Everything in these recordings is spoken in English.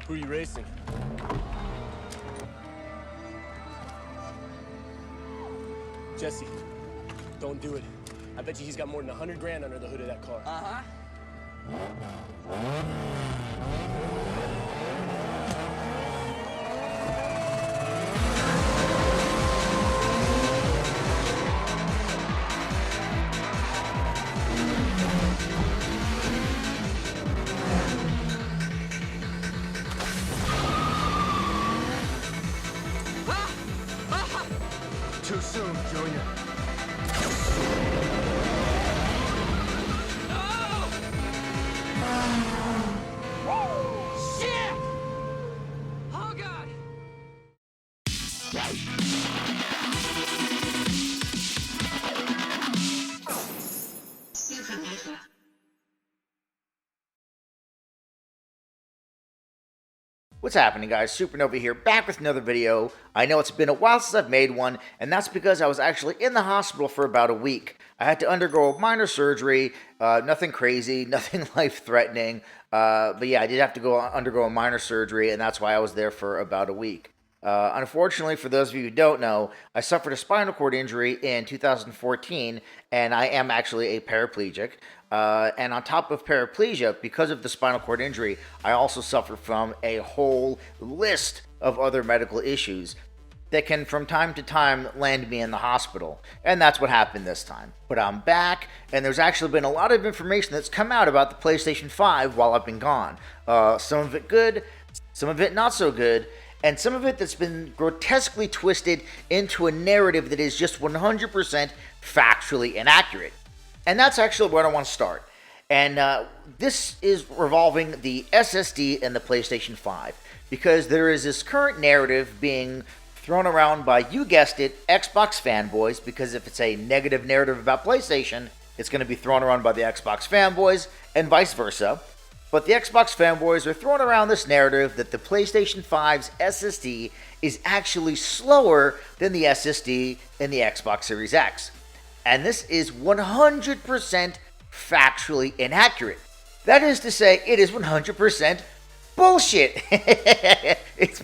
Who are you racing? Jesse, don't do it. I bet you he's got more than 100 grand under the hood of that car. Uh-huh. Too soon, Junior. Shit! Oh, God! What's happening, guys? Supernova here, back with another video. I know it's been a while since I've made one, and that's because I was actually in the hospital for about a week. I had to undergo minor surgery, nothing crazy, nothing life-threatening, but yeah, I did have to undergo a minor surgery, and that's why I was there for about a week. Unfortunately, for those of you who don't know, I suffered a spinal cord injury in 2014, and I am actually a paraplegic. And on top of paraplegia, because of the spinal cord injury, I also suffer from a whole list of other medical issues that can from time to time land me in the hospital. And that's what happened this time. But I'm back, and there's actually been a lot of information that's come out about the PlayStation 5 while I've been gone. Some of it good, some of it not so good, and some of it that's been grotesquely twisted into a narrative that is just 100% factually inaccurate. And that's actually where I want to start. And this is revolving the SSD and the PlayStation 5. Because there is this current narrative being thrown around by, you guessed it, Xbox fanboys. Because if it's a negative narrative about PlayStation, it's going to be thrown around by the Xbox fanboys and vice versa. But the Xbox fanboys are throwing around this narrative that the PlayStation 5's SSD is actually slower than the SSD in the Xbox Series X. And this is 100% factually inaccurate. That is to say, it is 100% bullshit. It's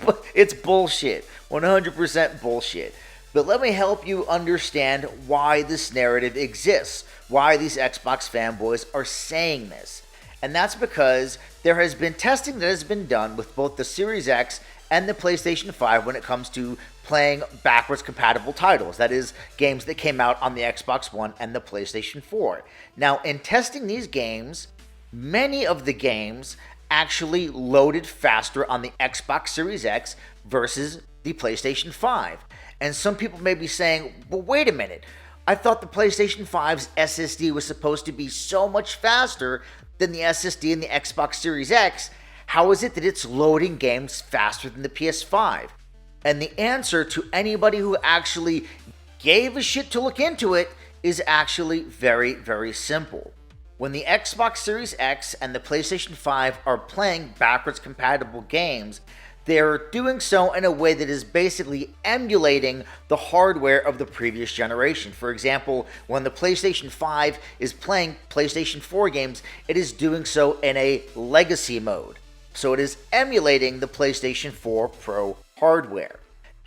bullshit. 100% bullshit. But let me help you understand why this narrative exists, why these Xbox fanboys are saying this. And that's because there has been testing that has been done with both the Series X and the PlayStation 5 when it comes to playing backwards compatible titles. That is, games that came out on the Xbox One and the PlayStation 4. Now, in testing these games, many of the games actually loaded faster on the Xbox Series X versus the PlayStation 5. And some people may be saying, well, wait a minute. I thought the PlayStation 5's SSD was supposed to be so much faster than the SSD in the Xbox Series X. How is it that it's loading games faster than the PS5? And the answer to anybody who actually gave a shit to look into it is actually very, very simple. When the Xbox Series X and the PlayStation 5 are playing backwards compatible games, they're doing so in a way that is basically emulating the hardware of the previous generation. For example, when the PlayStation 5 is playing PlayStation 4 games, it is doing so in a legacy mode. So it is emulating the PlayStation 4 Pro hardware.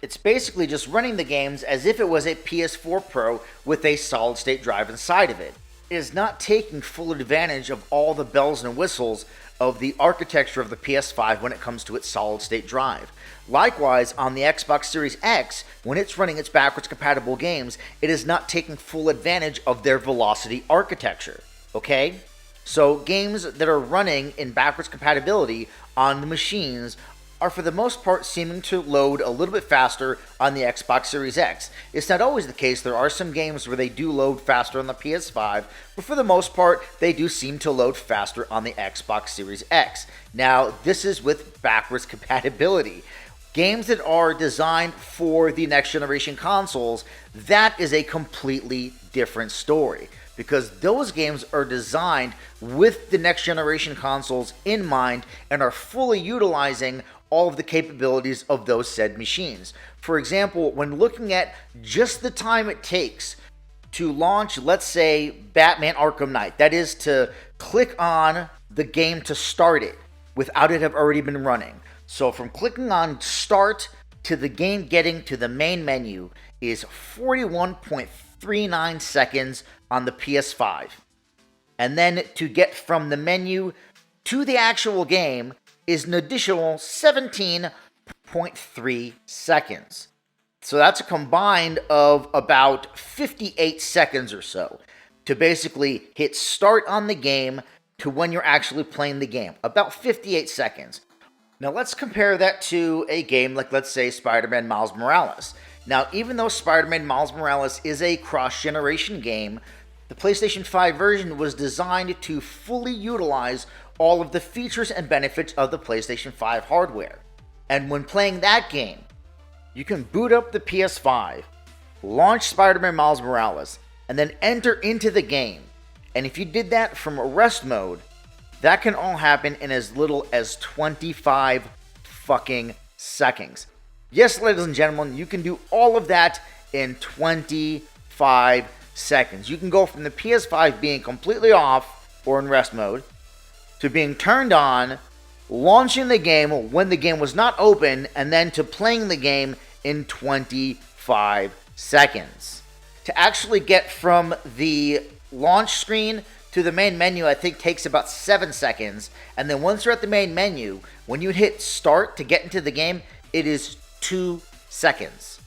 It's basically just running the games as if it was a PS4 Pro with a solid-state drive inside of it. It is not taking full advantage of all the bells and whistles of the architecture of the PS5 when it comes to its solid-state drive. Likewise, on the Xbox Series X, when it's running its backwards compatible games, it is not taking full advantage of their velocity architecture. Okay? So games that are running in backwards compatibility on the machines are for the most part seeming to load a little bit faster on the Xbox Series X. It's not always the case. There are some games where they do load faster on the PS5, but for the most part, they do seem to load faster on the Xbox Series X. Now, this is with backwards compatibility. Games that are designed for the next generation consoles, that is a completely different story. Because those games are designed with the next generation consoles in mind and are fully utilizing all of the capabilities of those said machines. For example, when looking at just the time it takes to launch, let's say, Batman Arkham Knight, that is to click on the game to start it without it have already been running. So from clicking on start to the game getting to the main menu is 41.39 seconds on the PS5. And then to get from the menu to the actual game is an additional 17.3 seconds. So that's a combined of about 58 seconds or so to basically hit start on the game to when you're actually playing the game. About 58 seconds. Now let's compare that to a game like, let's say, Spider-Man Miles Morales. Now, even though Spider-Man Miles Morales is a cross-generation game, the PlayStation 5 version was designed to fully utilize all of the features and benefits of the PlayStation 5 hardware. And when playing that game, you can boot up the PS5, launch Spider-Man Miles Morales, and then enter into the game. And if you did that from rest mode, that can all happen in as little as 25 fucking seconds. Yes, ladies and gentlemen, you can do all of that in 25 seconds. You can go from the PS5 being completely off or in rest mode to being turned on, launching the game when the game was not open, and then to playing the game in 25 seconds. To actually get from the launch screen to the main menu, I think takes about 7 seconds. And then once you're at the main menu, when you hit start to get into the game, it is 2 seconds.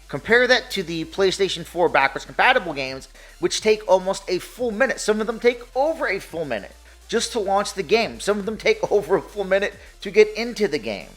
Compare that to the PlayStation 4 backwards compatible games, which take almost a full minute. Some of them take over a full minute just to launch the game. Some of them take over a full minute to get into the game.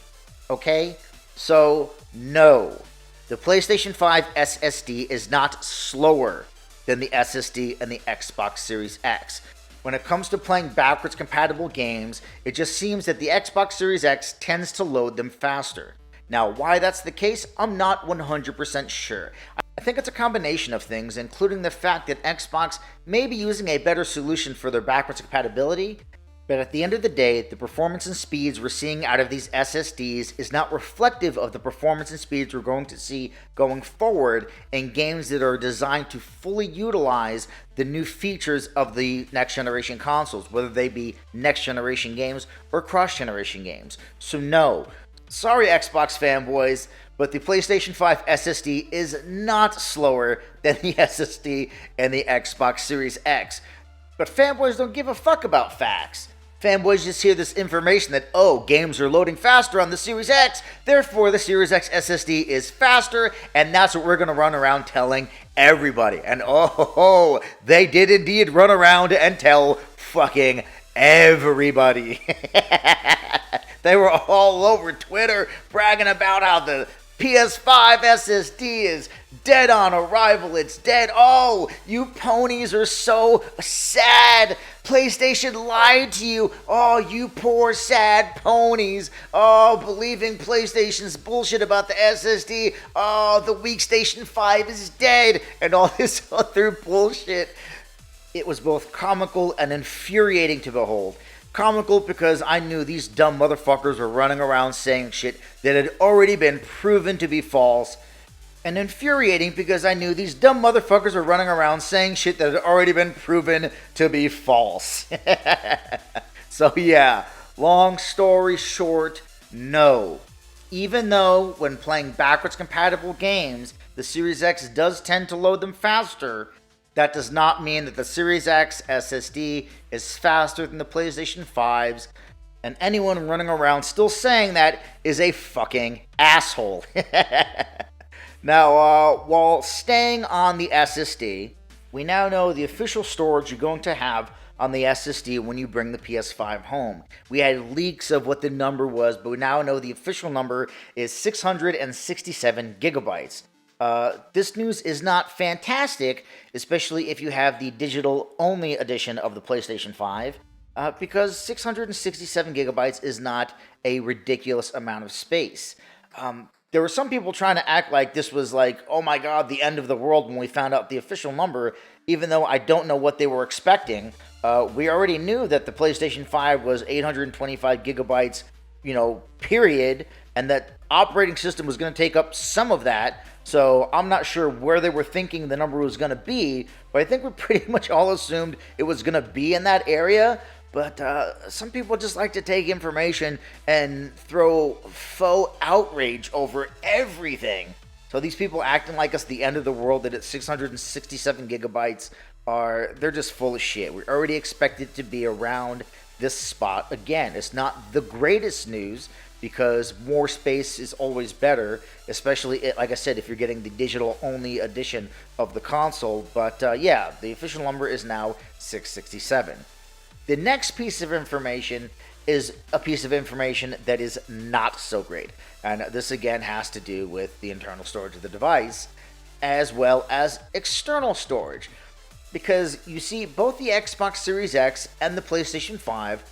Okay? So, no. The PlayStation 5 SSD is not slower than the SSD and the Xbox Series X. When it comes to playing backwards compatible games, it just seems that the Xbox Series X tends to load them faster. Now, why that's the case, I'm not 100% sure. I think it's a combination of things, including the fact that Xbox may be using a better solution for their backwards compatibility, but at the end of the day, the performance and speeds we're seeing out of these SSDs is not reflective of the performance and speeds we're going to see going forward in games that are designed to fully utilize the new features of the next generation consoles, whether they be next generation games or cross generation games. So no, sorry Xbox fanboys, but the PlayStation 5 SSD is not slower than the SSD and the Xbox Series X. But fanboys don't give a fuck about facts. Fanboys just hear this information that, oh, games are loading faster on the Series X, therefore the Series X SSD is faster, and that's what we're going to run around telling everybody. And oh, they did indeed run around and tell fucking everybody. They were all over Twitter bragging about how the PS5 SSD is dead on arrival. It's dead. Oh, you ponies are so sad. PlayStation lied to you. Oh, you poor sad ponies. Oh, believing PlayStation's bullshit about the SSD. Oh, the weak Station 5 is dead. And all this other bullshit. It was both comical and infuriating to behold. Comical because I knew these dumb motherfuckers were running around saying shit that had already been proven to be false. And infuriating because I knew these dumb motherfuckers were running around saying shit that had already been proven to be false. So yeah, long story short, no. Even though when playing backwards compatible games, the Series X does tend to load them faster, that does not mean that the Series X SSD is faster than the PlayStation 5's, and anyone running around still saying that is a fucking asshole. Now, while staying on the SSD, we now know the official storage you're going to have on the SSD when you bring the PS5 home. We had leaks of what the number was, but we now know the official number is 667 gigabytes. This news is not fantastic, especially if you have the digital-only edition of the PlayStation 5, because 667 gigabytes is not a ridiculous amount of space. There were some people trying to act like this was like, oh my god, the end of the world when we found out the official number, even though I don't know what they were expecting. We already knew that the PlayStation 5 was 825 gigabytes, period, and that operating system was going to take up some of that. So I'm not sure where they were thinking the number was going to be, but I think we pretty much all assumed it was going to be in that area. But some people just like to take information and throw faux outrage over everything. So these people acting like it's the end of the world, that it's 667 gigabytes, they're just full of shit. We already expected to be around this spot again. It's not the greatest news, because more space is always better, especially, like I said, if you're getting the digital-only edition of the console. But yeah, the official number is now 667. The next piece of information is a piece of information that is not so great. And this again has to do with the internal storage of the device, as well as external storage. Because you see, both the Xbox Series X and the PlayStation 5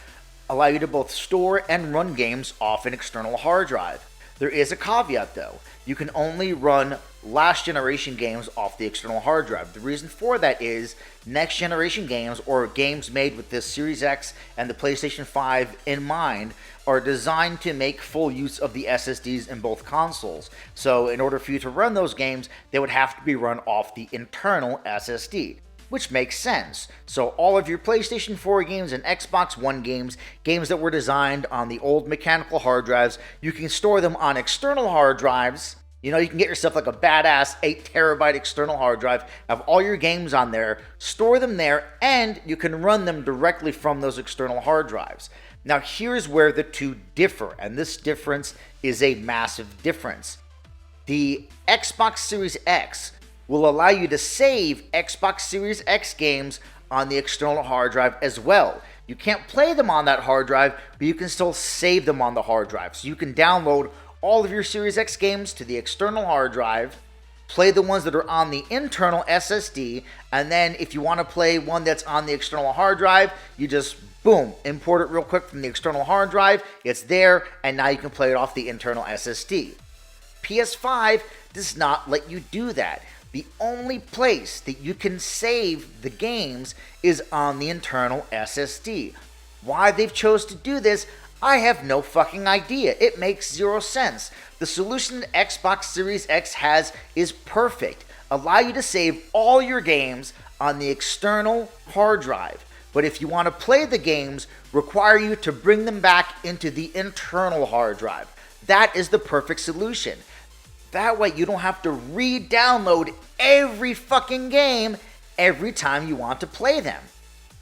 allow you to both store and run games off an external hard drive. There is a caveat though. You can only run last generation games off the external hard drive. The reason for that is next generation games, or games made with the Series X and the PlayStation 5 in mind, are designed to make full use of the SSDs in both consoles. So in order for you to run those games, they would have to be run off the internal SSD, which makes sense. So all of your PlayStation 4 games and Xbox One games, games that were designed on the old mechanical hard drives, you can store them on external hard drives. You know, you can get yourself like a badass 8 terabyte external hard drive, have all your games on there, store them there, and you can run them directly from those external hard drives. Now here's where the two differ, and this difference is a massive difference. The Xbox Series X will allow you to save Xbox Series X games on the external hard drive as well. You can't play them on that hard drive, but you can still save them on the hard drive. So you can download all of your Series X games to the external hard drive, play the ones that are on the internal SSD, and then if you want to play one that's on the external hard drive, you just, boom, import it real quick from the external hard drive, it's there, and now you can play it off the internal SSD. PS5 does not let you do that. The only place that you can save the games is on the internal SSD. Why they've chose to do this, I have no fucking idea. It makes zero sense. The solution that Xbox Series X has is perfect. Allow you to save all your games on the external hard drive. But if you want to play the games, require you to bring them back into the internal hard drive. That is the perfect solution. That way you don't have to re-download every fucking game every time you want to play them.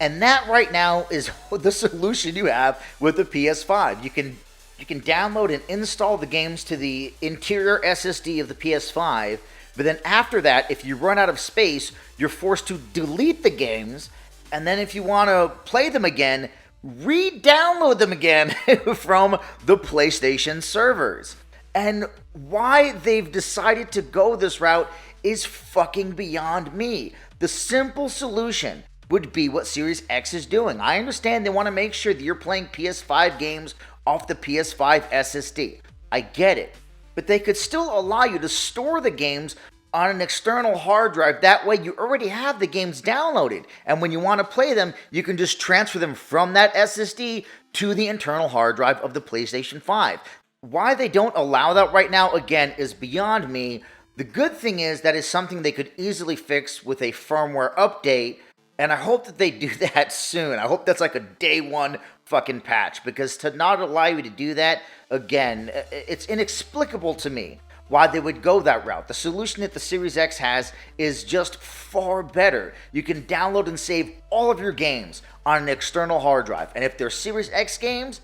And that right now is the solution you have with the PS5. You can download and install the games to the interior SSD of the PS5, but then after that, if you run out of space, you're forced to delete the games, and then if you want to play them again, re-download them again from the PlayStation servers. And why they've decided to go this route is fucking beyond me. The simple solution would be what Series X is doing. I understand they want to make sure that you're playing PS5 games off the PS5 SSD. I get it. But they could still allow you to store the games on an external hard drive. That way you already have the games downloaded. And when you want to play them, you can just transfer them from that SSD to the internal hard drive of the PlayStation 5. Why they don't allow that right now, again, is beyond me. The good thing is that is something they could easily fix with a firmware update, and I hope that they do that soon. I hope that's like a day one fucking patch, because to not allow you to do that, again, it's inexplicable to me why they would go that route. The solution that the Series X has is just far better. You can download and save all of your games on an external hard drive, and if they're Series X games,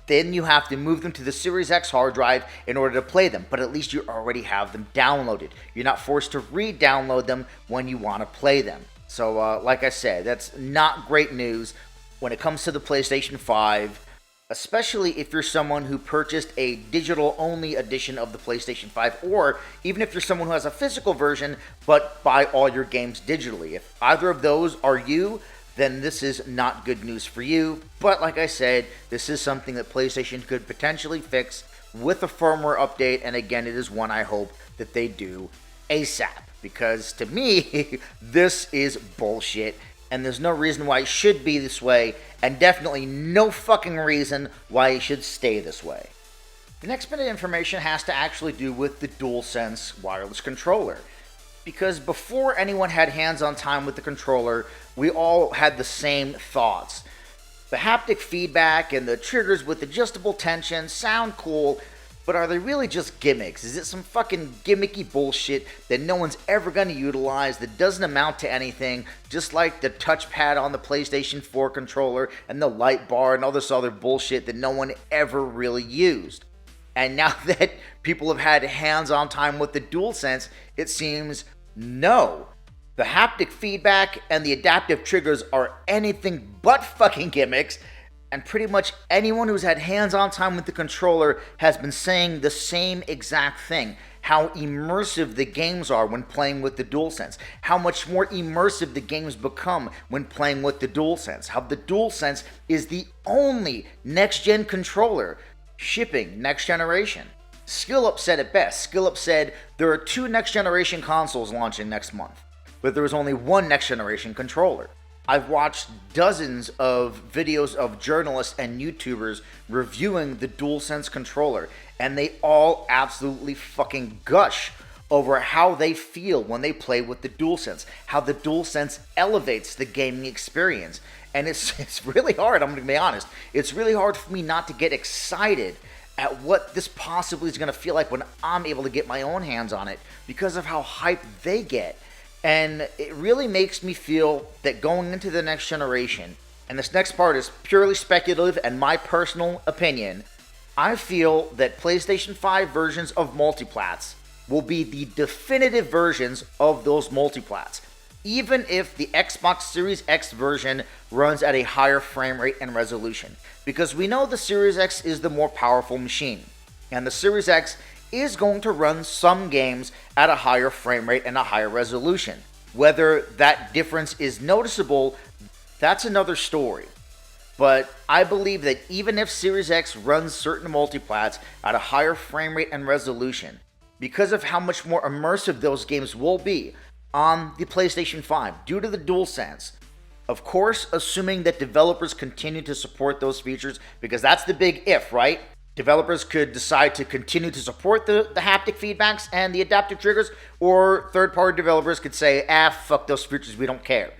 then you have to move them to the Series X hard drive in order to play them, but at least you already have them downloaded. You're not forced to re-download them when you want to play them. So, like I said, that's not great news when it comes to the PlayStation 5, especially if you're someone who purchased a digital-only edition of the PlayStation 5, or even if you're someone who has a physical version, but buy all your games digitally. If either of those are you, then this is not good news for you. But like I said, this is something that PlayStation could potentially fix with a firmware update, and again, it is one I hope that they do ASAP, because to me, this is bullshit, and there's no reason why it should be this way, and definitely no fucking reason why it should stay this way. The next bit of information has to actually do with the DualSense wireless controller. Because before anyone had hands-on time with the controller, we all had the same thoughts. The haptic feedback and the triggers with adjustable tension sound cool, but are they really just gimmicks? Is it some fucking gimmicky bullshit that no one's ever going to utilize, that doesn't amount to anything, just like the touchpad on the PlayStation 4 controller and the light bar and all this other bullshit that no one ever really used? And now that people have had hands-on time with the DualSense, it seems no. The haptic feedback and the adaptive triggers are anything but fucking gimmicks, and pretty much anyone who's had hands-on time with the controller has been saying the same exact thing. How immersive the games are when playing with the DualSense. How much more immersive the games become when playing with the DualSense. How the DualSense is the only next-gen controller shipping next generation. SkillUp said it best. SkillUp said there are 2 next-generation consoles launching next month, but there is only 1 next-generation controller. I've watched dozens of videos of journalists and YouTubers reviewing the DualSense controller, and they all absolutely fucking gush over how they feel when they play with the DualSense, how the DualSense elevates the gaming experience. And it's really hard, I'm going to be honest, it's really hard for me not to get excited at what this possibly is going to feel like when I'm able to get my own hands on it because of how hyped they get. And it really makes me feel that going into the next generation, and this next part is purely speculative and my personal opinion, I feel that PlayStation 5 versions of multiplats will be the definitive versions of those multiplats, even if the Xbox Series X version runs at a higher frame rate and resolution. Because we know the Series X is the more powerful machine, and the Series X is going to run some games at a higher frame rate and a higher resolution. Whether that difference is noticeable, that's another story. But I believe that even if Series X runs certain multiplats at a higher frame rate and resolution, because of how much more immersive those games will be on the PlayStation 5 due to the DualSense, of course, assuming that developers continue to support those features, because that's the big if, right? Developers could decide to continue to support the haptic feedbacks and the adaptive triggers, or third-party developers could say, fuck those features, we don't care.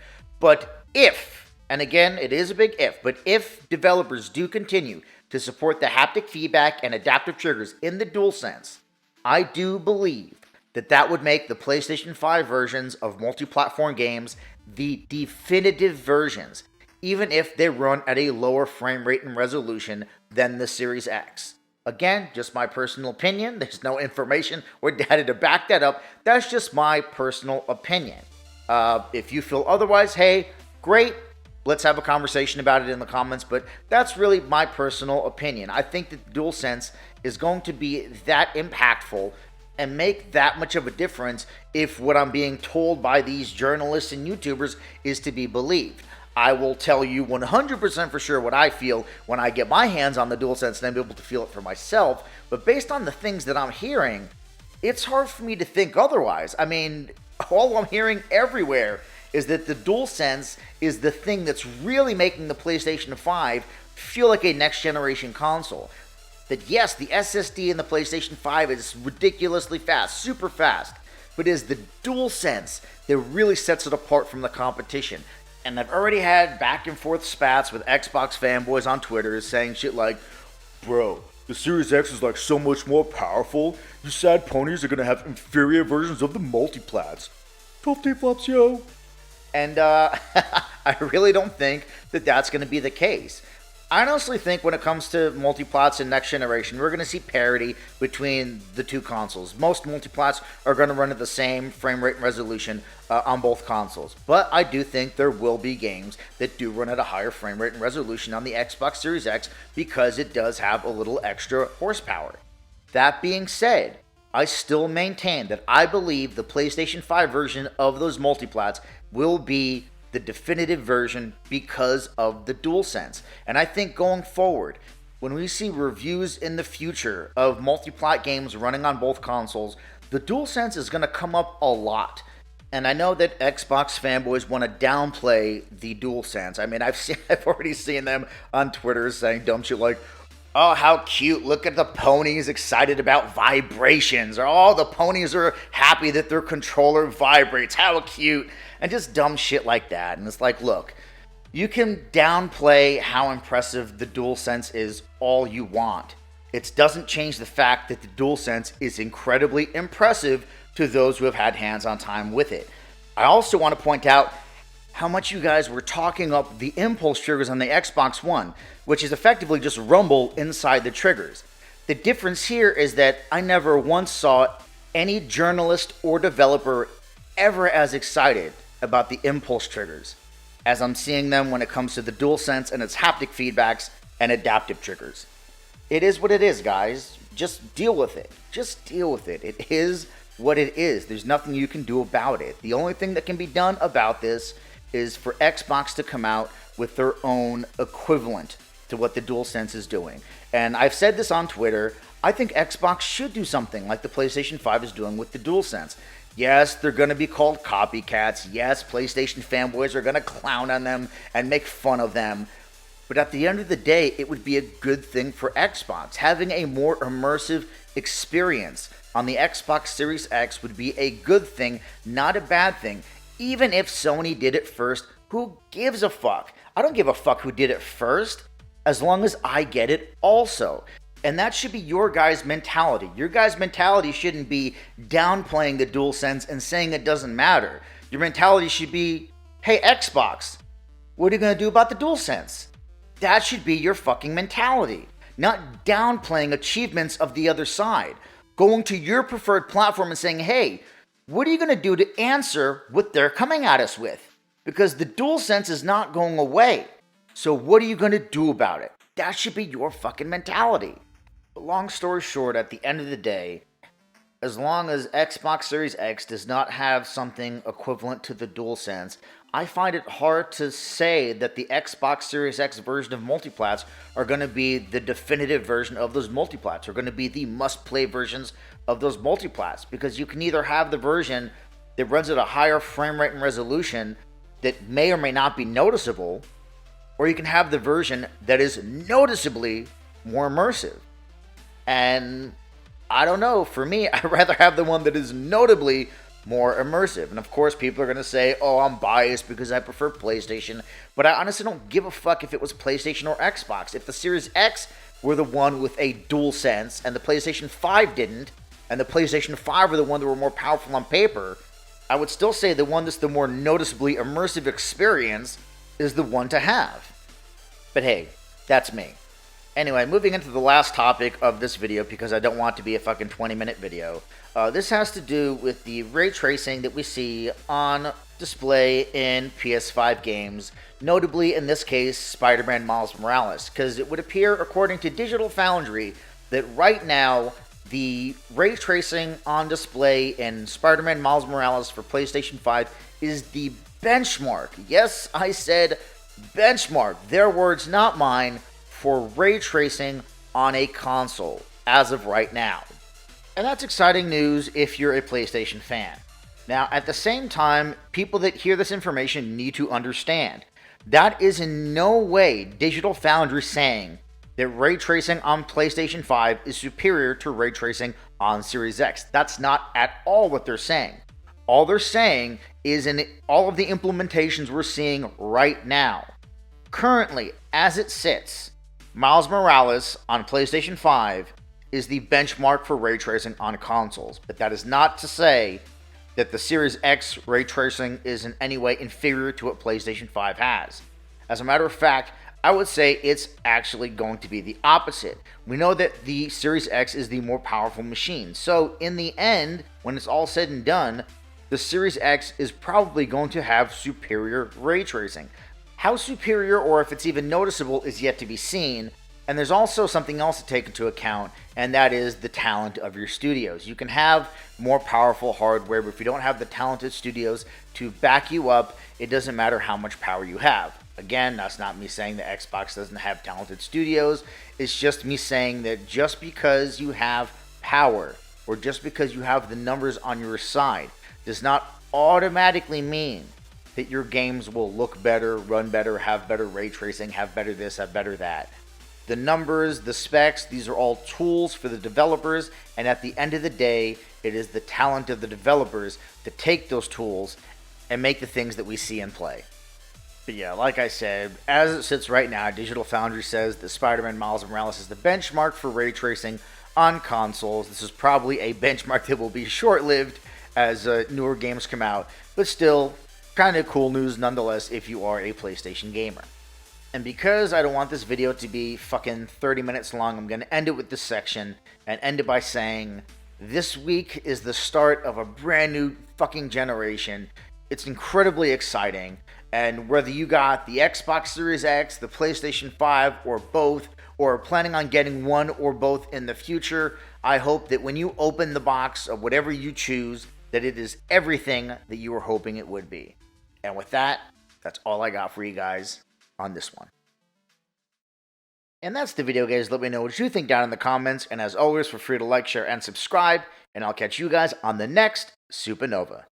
But if, and again, it is a big if, but if developers do continue to support the haptic feedback and adaptive triggers in the DualSense, I do believe that that would make the PlayStation 5 versions of multi-platform games the definitive versions, even if they run at a lower frame rate and resolution than the Series X. Again, just my personal opinion. There's no information or data to back that up. That's just my personal opinion. If you feel otherwise, hey, great. Let's have a conversation about it in the comments, but that's really my personal opinion. I think that DualSense is going to be that impactful and make that much of a difference if what I'm being told by these journalists and YouTubers is to be believed. I will tell you 100% for sure what I feel when I get my hands on the DualSense and I'm able to feel it for myself, but based on the things that I'm hearing, it's hard for me to think otherwise. I mean, all I'm hearing everywhere is that the DualSense is the thing that's really making the PlayStation 5 feel like a next-generation console. That yes, the SSD in the PlayStation 5 is ridiculously fast, super fast, but it is the DualSense that really sets it apart from the competition. And I've already had back and forth spats with Xbox fanboys on Twitter saying shit like, bro, the Series X is like so much more powerful, you sad ponies are gonna have inferior versions of the multiplats. 12 flops, yo. And I really don't think that that's gonna be the case. I honestly think when it comes to multiplats and next generation, we're going to see parity between the two consoles. Most multiplats are going to run at the same frame rate and resolution on both consoles. But I do think there will be games that do run at a higher frame rate and resolution on the Xbox Series X because it does have a little extra horsepower. That being said, I still maintain that I believe the PlayStation 5 version of those multiplats will be the definitive version because of the DualSense. And I think going forward, when we see reviews in the future of multi-plat games running on both consoles, the DualSense is going to come up a lot. And I know that Xbox fanboys want to downplay the DualSense. I mean, I've already seen them on Twitter saying dumb shit like, oh, how cute, look at the ponies excited about vibrations, or oh, the ponies are happy that their controller vibrates, how cute, and just dumb shit like that. And it's like, look, You can downplay how impressive the DualSense is all you want. It doesn't change the fact that the DualSense is incredibly impressive to those who have had hands-on time with it. I also want to point out how much you guys were talking up the impulse triggers on the Xbox One, which is effectively just rumble inside the triggers. The difference here is that I never once saw any journalist or developer ever as excited about the impulse triggers as I'm seeing them when it comes to the DualSense and its haptic feedbacks and adaptive triggers. It is what it is, guys. Just deal with it. Just deal with it. It is what it is. There's nothing you can do about it. The only thing that can be done about this is for Xbox to come out with their own equivalent to what the DualSense is doing. And I've said this on Twitter, I think Xbox should do something like the PlayStation 5 is doing with the DualSense. Yes, they're going to be called copycats. Yes, PlayStation fanboys are going to clown on them and make fun of them. But at the end of the day, it would be a good thing for Xbox. Having a more immersive experience on the Xbox Series X would be a good thing, not a bad thing. Even if Sony did it first, who gives a fuck? I don't give a fuck who did it first, as long as I get it also. And that should be your guys' mentality. Your guys' mentality shouldn't be downplaying the DualSense and saying it doesn't matter. Your mentality should be, hey Xbox, what are you going to do about the DualSense? That should be your fucking mentality. Not downplaying achievements of the other side. Going to your preferred platform and saying, hey, what are you going to do to answer what they're coming at us with? Because the DualSense is not going away. So what are you going to do about it? That should be your fucking mentality. But long story short, at the end of the day, as long as Xbox Series X does not have something equivalent to the DualSense, I find it hard to say that the Xbox Series X version of multiplats are going to be the definitive version of those multiplats, are going to be the must-play versions of those multiplats, because you can either have the version that runs at a higher frame rate and resolution that may or may not be noticeable, or you can have the version that is noticeably more immersive. And I don't know, for me, I'd rather have the one that is notably more immersive. And of course, people are going to say, oh, I'm biased because I prefer PlayStation. But I honestly don't give a fuck if it was PlayStation or Xbox. If the Series X were the one with a DualSense and the PlayStation 5 didn't, and the PlayStation 5 were the one that were more powerful on paper, I would still say the one that's the more noticeably immersive experience is the one to have. But hey, that's me. Anyway, moving into the last topic of this video, because I don't want it to be a fucking 20-minute video. This has to do with the ray tracing that we see on display in PS5 games, notably in this case, Spider-Man Miles Morales, because it would appear, according to Digital Foundry, that right now, the ray tracing on display in Spider-Man Miles Morales for PlayStation 5 is the benchmark. Yes, I said benchmark. Their words, not mine, for ray tracing on a console as of right now. And that's exciting news if you're a PlayStation fan. Now, at the same time, people that hear this information need to understand that is in no way Digital Foundry saying that ray tracing on PlayStation 5 is superior to ray tracing on Series X. That's not at all what they're saying. All they're saying is in all of the implementations we're seeing right now, currently, as it sits, Miles Morales on PlayStation 5 is the benchmark for ray tracing on consoles. But that is not to say that the Series X ray tracing is in any way inferior to what PlayStation 5 has. As a matter of fact, I would say it's actually going to be the opposite. We know that the Series X is the more powerful machine. So in the end, when it's all said and done, the Series X is probably going to have superior ray tracing. How superior, or if it's even noticeable, is yet to be seen. And there's also something else to take into account, and that is the talent of your studios. You can have more powerful hardware, but if you don't have the talented studios to back you up, it doesn't matter how much power you have. Again, that's not me saying that Xbox doesn't have talented studios. It's just me saying that just because you have power, or just because you have the numbers on your side, does not automatically mean that your games will look better, run better, have better ray tracing, have better this, have better that. The numbers, the specs, these are all tools for the developers, and at the end of the day, it is the talent of the developers to take those tools and make the things that we see in play. But yeah, like I said, as it sits right now, Digital Foundry says that Spider-Man Miles Morales is the benchmark for ray tracing on consoles. This is probably a benchmark that will be short-lived as newer games come out, but still kind of cool news nonetheless if you are a PlayStation gamer. And because I don't want this video to be fucking 30 minutes long, I'm going to end it with this section and end it by saying this week is the start of a brand new fucking generation. It's incredibly exciting, and whether you got the Xbox Series X, the PlayStation 5, or both, or are planning on getting one or both in the future, I hope that when you open the box of whatever you choose, that it is everything that you were hoping it would be. And with that, that's all I got for you guys on this one. And that's the video, guys. Let me know what you think down in the comments, and as always, feel free to like, share, and subscribe, and I'll catch you guys on the next Supernova.